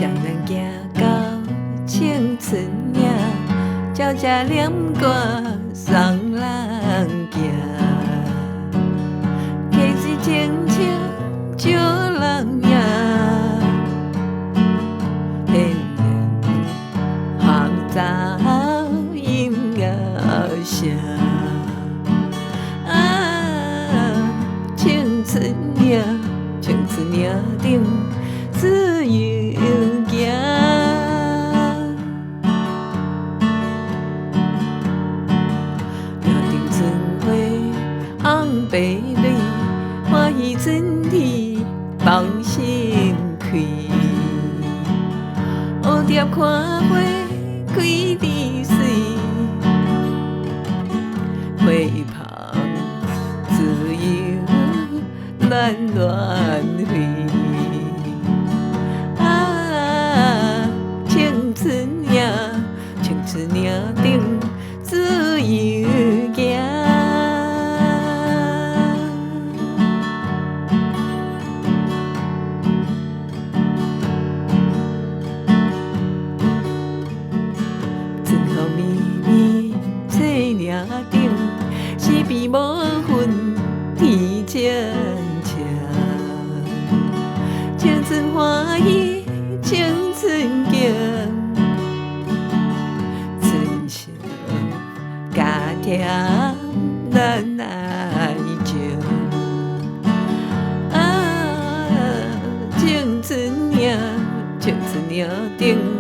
双人行到青春岭，鸟只念歌送人行。溪水清澈照人影，恋恋巷早音乐声。青春岭，青春岭顶自由行。岭顶春花红白蕊，欢喜春天放心开。蝴蝶看花开得水，花香自由乱乱飞。青春岭，青春岭顶自由行。春风微微吹岭顶，四边无云天青青。青春欢喜青春景，春情家庭咱爱情。青春岭，青春岭顶。